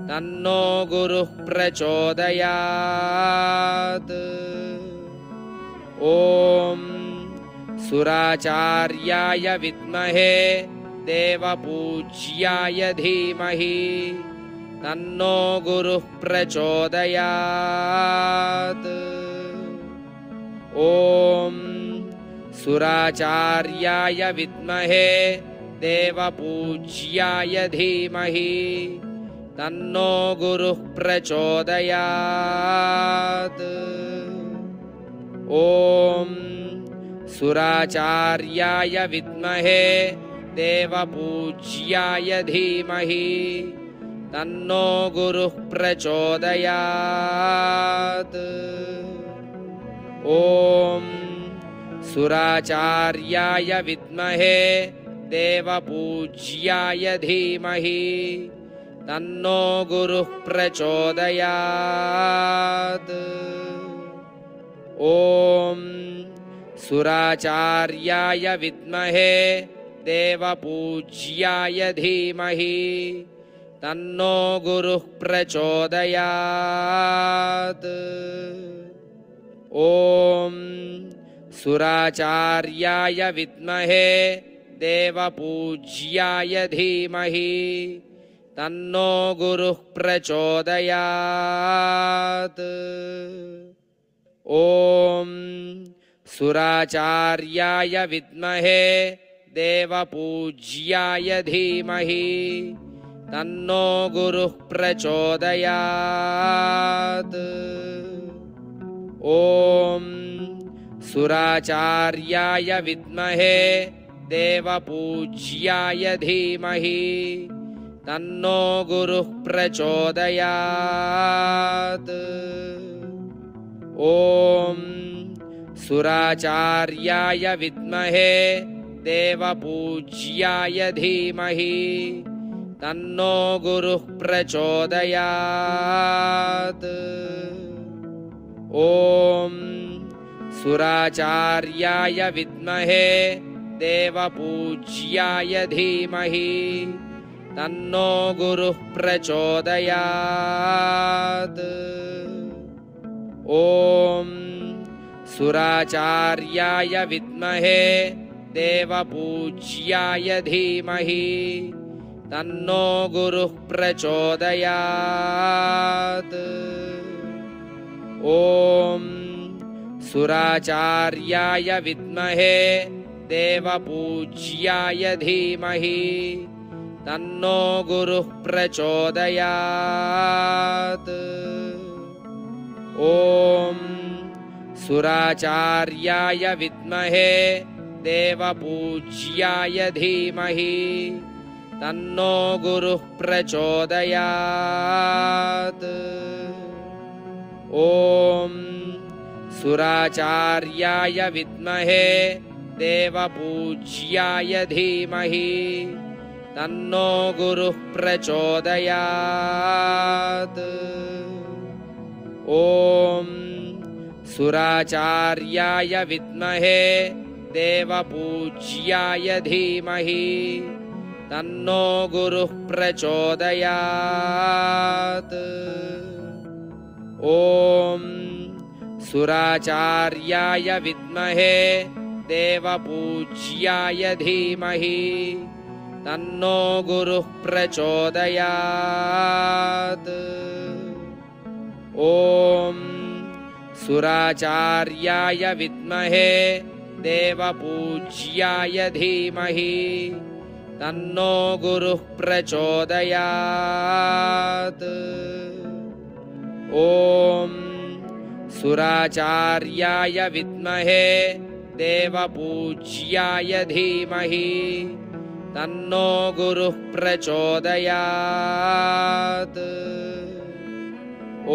తన్నో గురుః ప్రచోదయాత్. ఓం సురాచార్యాయ విద్మహే దేవపూజ్యాయ ధీమహి तन्नो गुरुः प्रचोदयात्। ॐ सुराचार्याय विद्महे देवपूज्याय धीमहि तन्नो गुरुः प्रचोदयात्। ॐ सुराचार्याय विद्महे देवपूज्याय धीमहि तन्नो गुरुः प्रचोदयात्। ॐ सुराचार्याय विद्महे देवपूज्याय धीमहि तन्नो गुरुः प्रचोदयात्। ॐ सुराचार्याय विद्महे देवपूज्याय धीमहि तन्नो गुरुः प्रचोदयात्। ॐ सुराचार्याय विद्महे देवपूज्याय धीमहि तन्नो गुरुः प्रचोदयात्। ॐ सुराचार्याय विद्महे देवपूज्याय धीमहि तन्नो गुरुः प्रचोदयात्। ॐ सुराचार्याय विद्महे देवपूज्याय धीमहि तन्नो गुरुः प्रचोदयात्। ॐ सुराचार्याय विद्महे देवपूज्याय धीमहि तन्नो गुरुः प्रचोदयात्। ॐ सुराचार्याय विद्महे देवपूज्याय धीमहि तन्नो गुरुः प्रचोदयात्। ॐ सुराचार्याय विद्महे देवपूज्याय धीमहि तन्नो गुरुः प्रचोदयात्। ॐ सुराचार्याय विद्महे देवपूज्याय धीमहि तन्नो गुरुः प्रचोदयात्। ॐ सुराचार्याय विद्महे देवपूज्याय धीमहि तन्नो गुरुः प्रचोदयात्। ॐ सुराचार्याय विद्महे देवपूज्याय धीमहि तन्नो गुरुः प्रचोदयात्। ॐ सुराचार्याय विद्महे देवपूज्याय धीमहि तन्नो गुरुः प्रचोदयात्। ॐ सुराचार्याय विद्महे देवपूज्याय धीमहि तन्नो गुरुः प्रचोदयात्। ॐ सुराचार्याय विद्महे देवपूज्याय धीमहि तन्नो गुरुः प्रचोदयात्। ॐ सुराचार्याय विद्महे देवपूज्याय धीमहि तन्नो गुरुः प्रचोदयात्।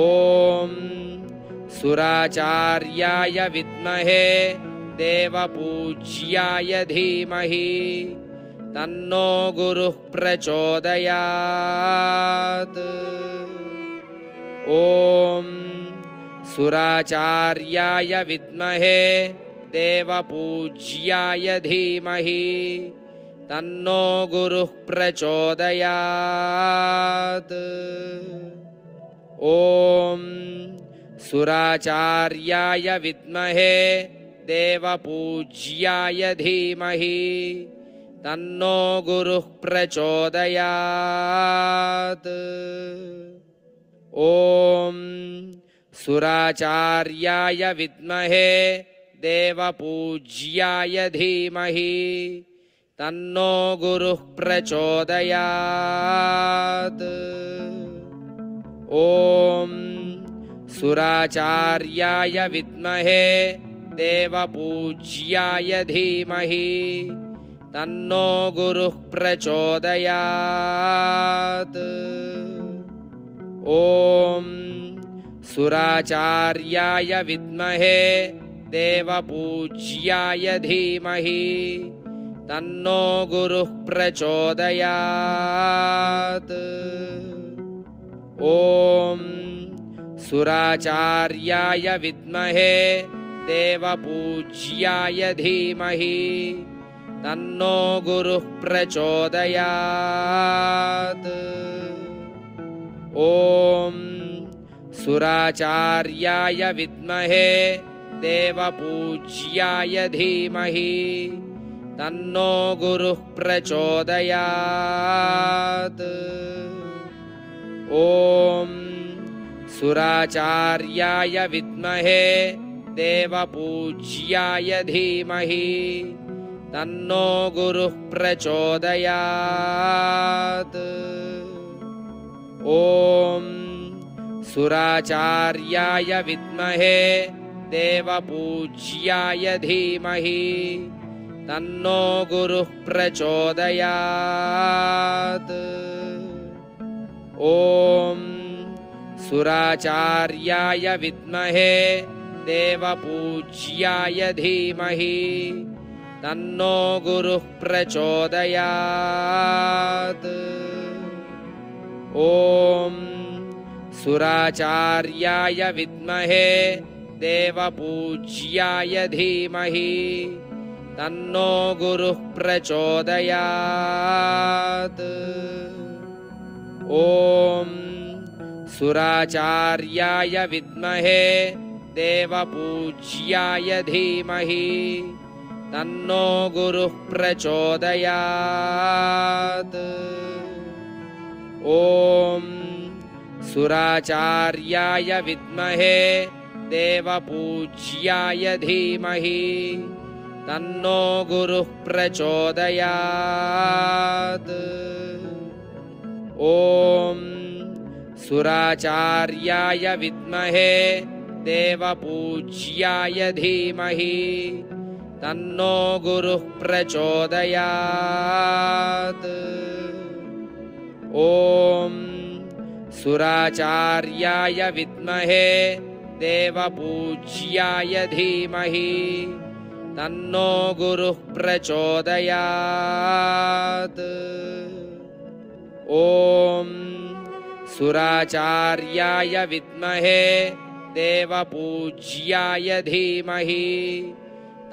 ॐ सुराचार्याय विद्महे देवपूज्याय धीमहि तन्नो गुरुः प्रचोदयात्। ॐ सुराचार्याय विद्महे देवपूज्याय धीमहि तन्नो गुरुः प्रचोदयात्। ॐ सुराचार्याय विद्महे देवपूज्याय धीमहि तन्नो गुरुः प्रचोदयात्। ॐ सुराचार्याय विद्महे देवपूज्याय धीमहि तन्नो गुरुः प्रचोदयात्। ॐ सुराचार्याय विद्महे देवपूज्याय धीमहि तन्नो गुरुः प्रचोदयात्। ॐ सुराचार्याय विद्महे देवपूज्याय धीमहि तन्नो गुरुः प्रचोदयात्। ॐ सुराचार्याय विद्महे देवपूज्याय धीमहि तन्नो गुरुः प्रचोदयात्। ॐ सुराचार्याय विद्महे देवपूज्याय धीमहि तन्नो गुरुः प्रचोदयात्। ॐ सुराचार्याय विद्महे देवपूज्याय धीमहि तन्नो गुरुः प्रचोदयात्। ॐ सुराचार्याय विद्महे देवपूज्याय धीमहि तन्नो गुरुः प्रचोदयात्। ॐ सुराचार्याय विद्महे देवपूज्याय धीमहि तन्नो गुरुः प्रचोदयात्। ॐ सुराचार्याय विद्महे देवपूज्याय धीमहि तन्नो गुरुः प्रचोदयात्। ॐ सुराचार्याय विद्महे देवपूज्याय धीमहि तन्नो गुरुः प्रचोदयात्। ॐ सुराचार्याय विद्महे देवपूज्याय धीमहि तन्नो गुरुः प्रचोदयात्। ॐ सुराचार्याय विद्महे देवपूज्याय धीमहि तन्नो गुरुः प्रचोदयात्। ॐ सुराचार्याय विद्महे देवपूज्याय धीमहि तन्नो गुरुः प्रचोदयात्। ॐ सुराचार्याय विद्महे देवपूज्याय धीमहि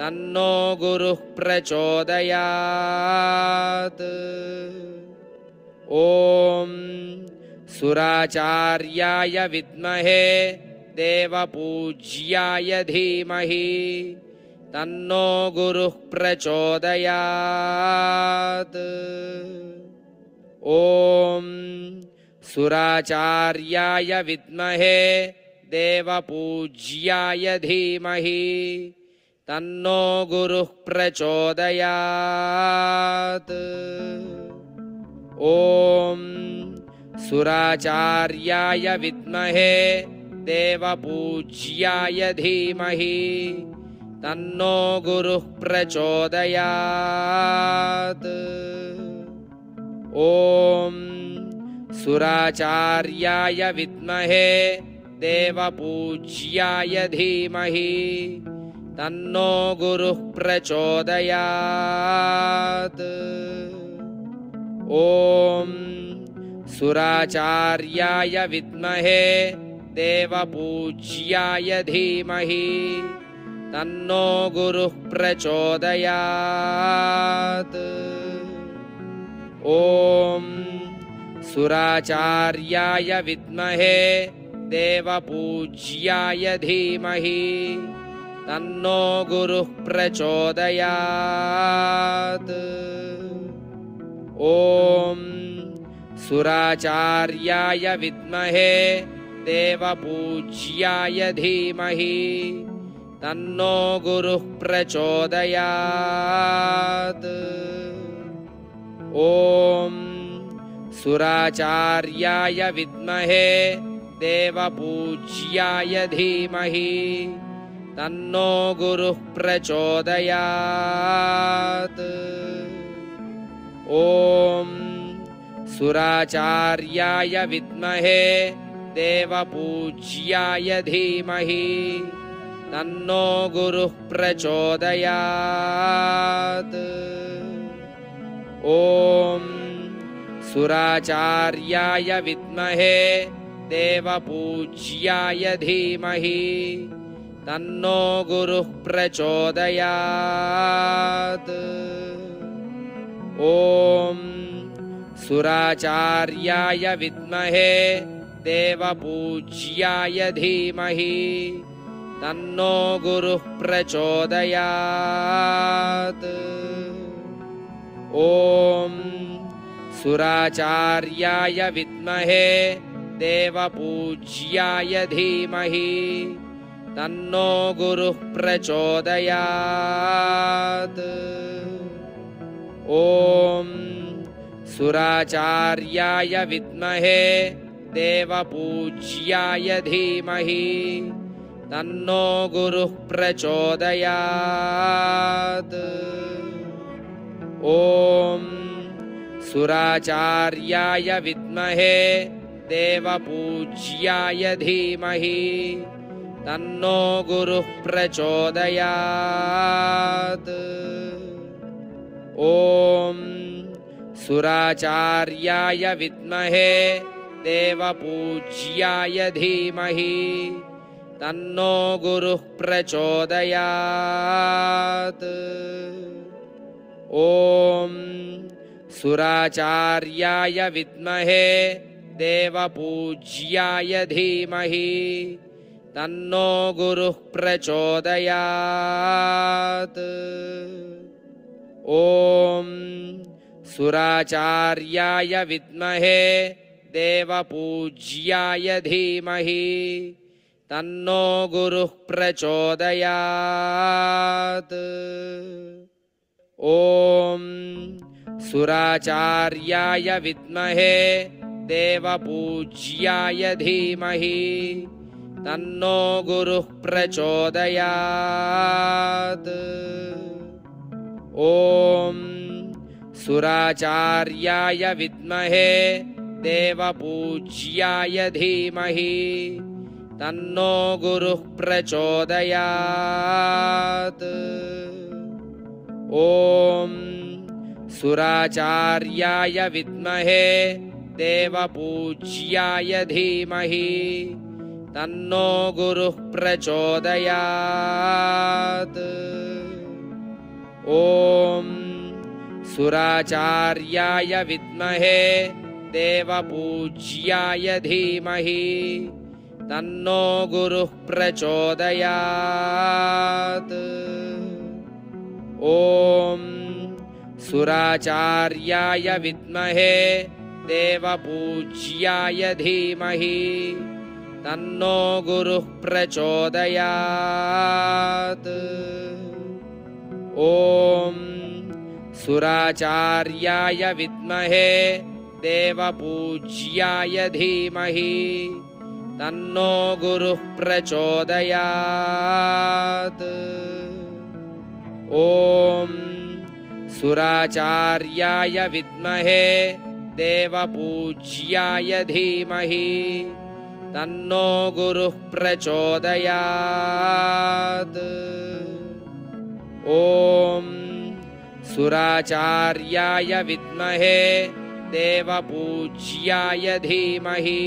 तन्नो गुरुः प्रचोदयात्। ॐ सुराचार्याय विद्महे देवपूज्याय धीमहि तन्नो गुरुः प्रचोदयात्। ॐ सुराचार्याय विद्महे देवपूज्याय धीमहि तन्नो गुरुः प्रचोदयात्। ॐ सुराचार्याय विद्महे देवपूज्याय धीमहि तन्नो गुरुः प्रचोदयात्। ॐ सुराचार्याय विद्महे देवपूज्याय धीमहि तन्नो गुरुः प्रचोदयात्। ॐ सुराचार्याय विद्महे देवपूज्याय धीमहि तन्नो गुरुः प्रचोदयात्। ॐ सुराचार्याय विद्महे देवपूज्याय धीमहि तन्नो गुरुः प्रचोदयात्। ॐ सुराचार्याय विद्महे देवपूज्याय धीमहि तन्नो गुरुः प्रचोदयात्। ॐ सुराचार्याय विद्महे देवपूज्याय धीमहि तन्नो गुरुः प्रचोदयात्। ॐ सुराचार्याय विद्महे देवपूज्याय धीमहि तन्नो गुरुः प्रचोदयात्। ॐ सुराचार्याय विद्महे देवपूज्याय धीमहि तन्नो गुरुः प्रचोदयात्। ॐ सुराचार्याय विद्महे देवपूज्याय धीमहि तन्नो गुरुः प्रचोदयात्। ॐ सुराचार्याय विद्महे देवपूज्याय धीमहि तन्नो गुरुः प्रचोदयात्। ॐ सुराचार्याय विद्महे देवपूज्याय धीमहि तन्नो गुरुः प्रचोदयात्। ॐ सुराचार्याय विद्महे देवपूज्याय धीमहि तन्नो गुरुः प्रचोदयात्। ॐ सुराचार्याय विद्महे देवपूज्याय धीमहि तन्नो गुरुः प्रचोदयात्। ॐ सुराचार्याय विद्महे देवपूज्याय धीमहि तन्नो गुरुः प्रचोदयात्। ॐ सुराचार्याय विद्महे देवपूज्याय धीमहि तन्नो गुरुः प्रचोदयात्। ॐ सुराचार्याय विद्महे देवपूज्याय धीमहि तन्नो गुरुः प्रचोदयात्। ॐ सुराचार्याय विद्महे देवपूज्याय धीमहि तन्नो गुरुः प्रचोदयात्। ॐ सुराचार्याय विद्महे देवपूज्याय धीमहि तन्नो गुरुः प्रचोदयात्। ॐ सुराचार्याय विद्महे देवपूज्याय धीमहि तन्नो गुरुः प्रचोदयात्। ॐ सुराचार्याय विद्महे देवपूज्याय धीमहि तन्नो गुरुः प्रचोदयात्। ॐ सुराचार्याय विद्महे देवपूज्याय धीमहि तन्नो गुरुः प्रचोदयात्। ॐ सुराचार्याय विद्महे देवपूज्याय धीमहि तन्नो गुरुः प्रचोदयात्। ॐ सुराचार्याय विद्महे देवपूज्याय धीमहि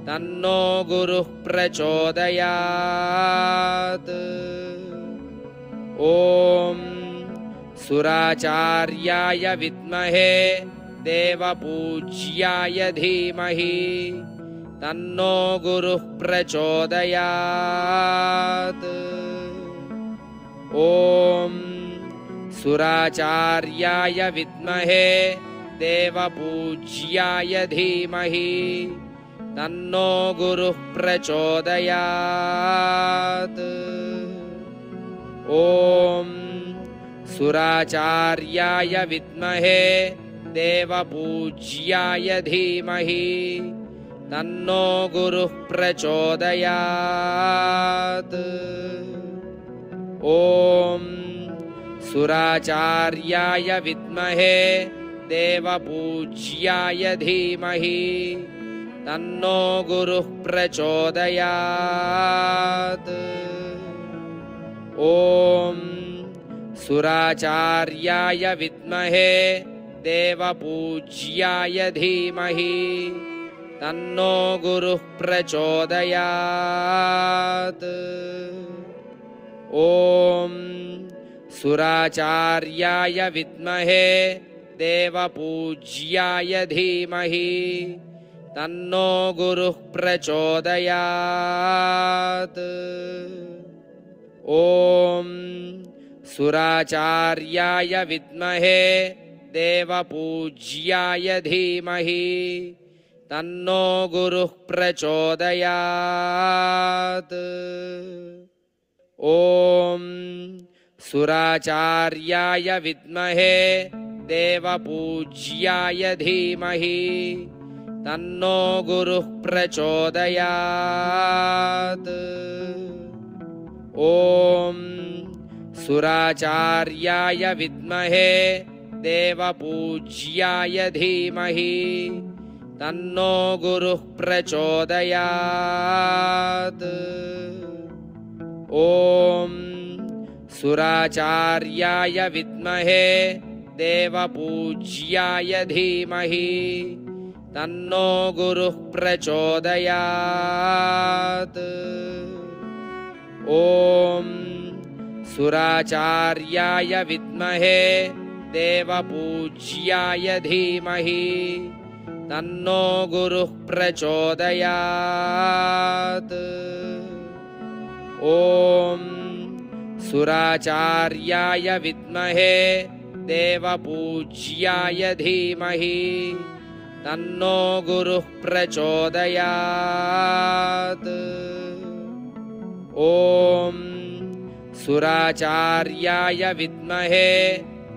तन्नो गुरुः प्रचोदयात्। ॐ सुराचार्याय विद्महे देवपूज्याय धीमहि तन्नो गुरुः प्रचोदयात्। ॐ सुराचार्याय विद्महे देवपूज्याय धीमहि तन्नो गुरुः प्रचोदयात्। ॐ सुराचार्याय विद्महे देवपूज्याय धीमहि तन्नो गुरुः प्रचोदयात्। ॐ सुराचार्याय विद्महे देवपूज्याय धीमहि तन्नो गुरुः प्रचोदयात्। ॐ सुराचार्याय विद्महे देवपूज्याय धीमहि तन्नो गुरुः प्रचोदयात्। ॐ सुराचार्याय विद्महे देवपूज्याय धीमहि तन्नो गुरुः प्रचोदयात्। ॐ सुराचार्याय विद्महे देवपूज्याय धीमहि तन्नो गुरुः प्रचोदयात्। ॐ सुराचार्याय विद्महे देवपूज्याय धीमहि तन्नो गुरुः प्रचोदयात्। ॐ सुराचार्याय विद्महे देवपूज्याय धीमहि तन्नो गुरुः प्रचोदयात्। ॐ सुराचार्याय विद्महे देवपूज्याय धीमहि तन्नो गुरुः प्रचोदयात्। ॐ सुराचार्याय विद्महे देवपूज्याय धीमहि तन्नो गुरुः प्रचोदयात्। ॐ सुराचार्याय विद्महे देवपूज्याय धीमहि तन्नो गुरुः प्रचोदयात्। ॐ सुराचार्याय विद्महे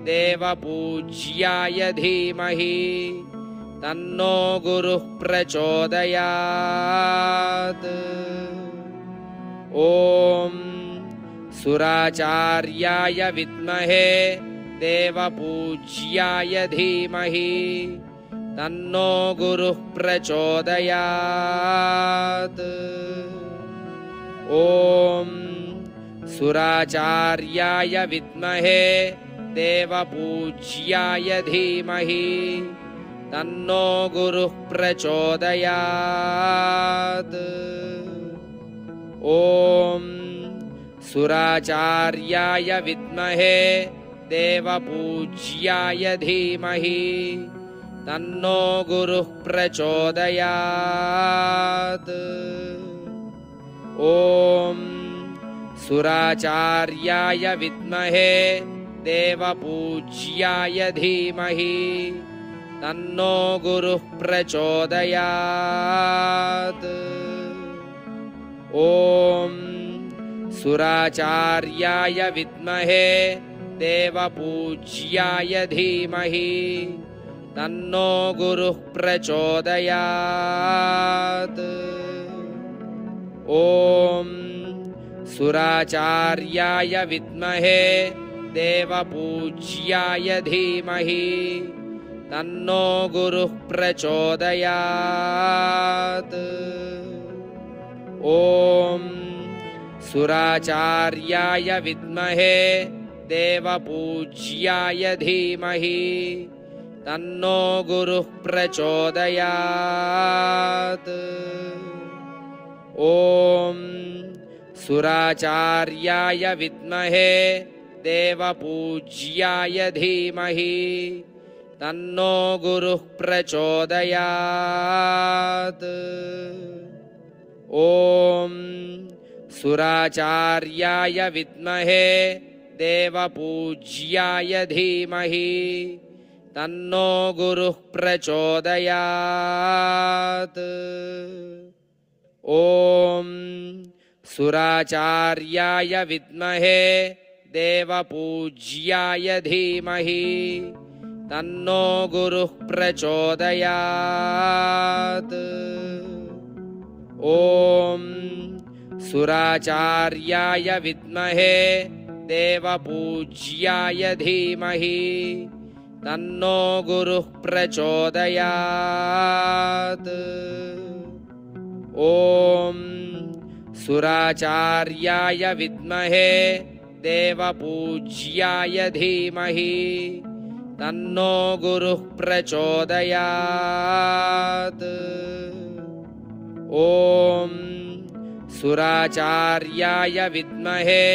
देवपूज्याय धीमहि तन्नो गुरुः प्रचोदयात्। ॐ सुराचार्याय विद्महे देवपूज्याय धीमहि तन्नो गुरुः प्रचोदयात्। ॐ सुराचार्याय विद्महे देवपूज्याय धीमहि तन्नो गुरुः प्रचोदयात्। ॐ सुराचार्याय विद्महे देवपूज्याय धीमहि तन्नो गुरुः प्रचोदयात्। ॐ सुराचार्याय विद्महे देवपूज्याय धीमहि तन्नो गुरुः प्रचोदयात्। ॐ सुराचार्याय विद्महे देवपूज्याय धीमहि तन्नो गुरुः प्रचोदयात्। ॐ सुराचार्याय विद्महे देवपूज्याय धीमहि तन्नो गुरुः प्रचोदयात्। ॐ सुराचार्याय विद्महे देवपूज्याय धीमहि तन्नो गुरुः प्रचोदयात्। ॐ सुराचार्याय विद्महे देवपूज्याय धीमहि तन्नो गुरुः प्रचोदयात्। ॐ सुराचार्याय विद्महे देवपूज्याय धीमहि तन्नो गुरुः प्रचोदयात्। ॐ सुराचार्याय विद्महे देवपूज्याय धीमहि तन्नो गुरुः प्रचोदयात्। ॐ सुराचार्याय विद्महे देवपूज्याय धीमहि तन्नो गुरुः प्रचोदयात्। ॐ सुराचार्याय विद्महे देवपूज्याय धीमहि तन्नो गुरुः प्रचोदयात्। ॐ सुराचार्याय विद्महे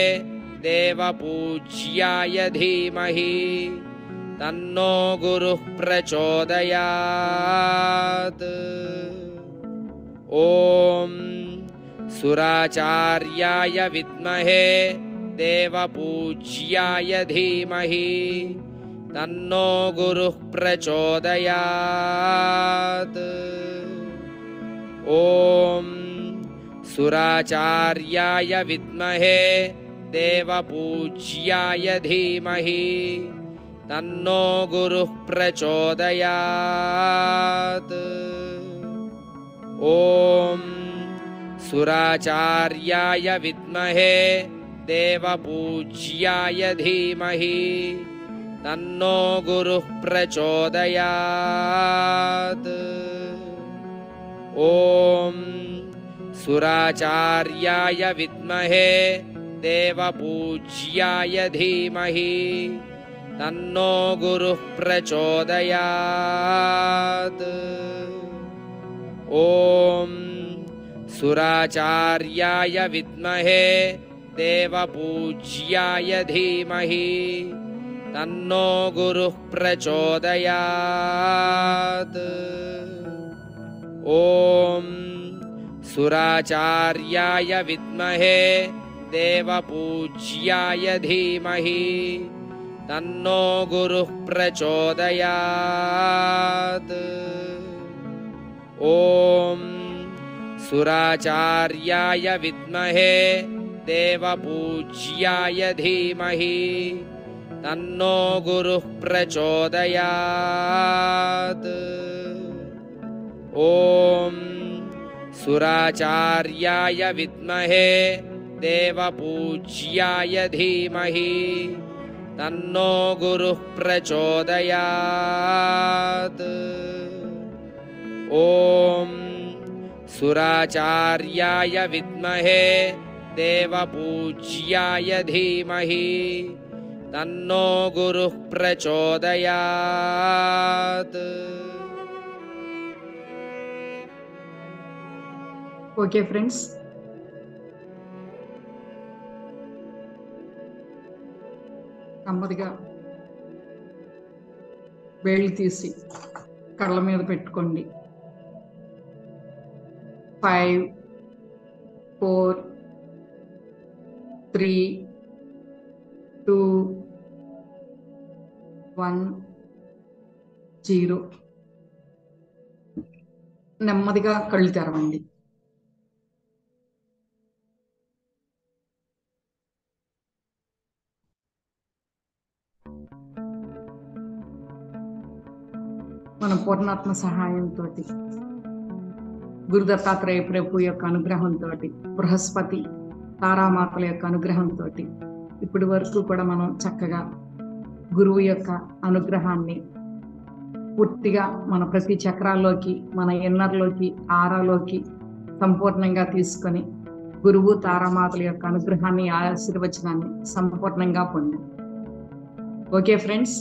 देवपूज्याय धीमहि तन्नो गुरुः प्रचोदयात्। ॐ सुराचार्याय विद्महे देवपूज्याय धीमहि तन्नो गुरुः प्रचोदयात्। ॐ सुराचार्याय विद्महे देवपूज्याय धीमहि तन्नो गुरुः प्रचोदयात्। ॐ सुराचार्याय विद्महे देवपूज्याय धीमहि तन्नो गुरुः प्रचोदयात्। ॐ सुराचार्याय विद्महे देवपूज्याय धीमहि तन्नो गुरुः प्रचोदयात्। ॐ सुराचार्याय विद्महे देवपूज्याय धीमहि तन्नो गुरुः प्रचोदयात्। ॐ सुराचार्याय विद्महे देवपूज्याय धीमहि तन्नो गुरुः प्रचोदयात्। ॐ सुराचार्याय विद्महे देवपूज्याय धीमहि तन्नो गुरुः प्रचोदयात्। ॐ सुराचार्याय विद्महे देवपूज्याय धीमहि तन्नो गुरुः प्रचोदयात्। ॐ सुराचार्याय विद्महे देवपूज्याय धीमहि तन्नो गुरुः प्रचोदयात्। ఓకే ఫ్రెండ్స్, నెమ్మదిగా వేళ్ళు తీసి కళ్ళ మీద పెట్టుకోండి. 5 4 3 2 1 0. నెమ్మదిగా కళ్ళు తెరవండి. మన పూర్ణాత్మ సహాయంతో, గురు దత్తాత్రేయ ప్రభు యొక్క అనుగ్రహంతో, బృహస్పతి తారామాతల యొక్క అనుగ్రహంతో ఇప్పటి వరకు కూడా మనం చక్కగా గురువు యొక్క అనుగ్రహాన్ని పూర్తిగా మన ప్రతి చక్రాల్లోకి, మన ఇన్నర్లోకి, ఆరాలోకి సంపూర్ణంగా తీసుకొని గురువు తారామాతల యొక్క అనుగ్రహాన్ని, ఆశీర్వచనాన్ని సంపూర్ణంగా పొందాం. Okay friends,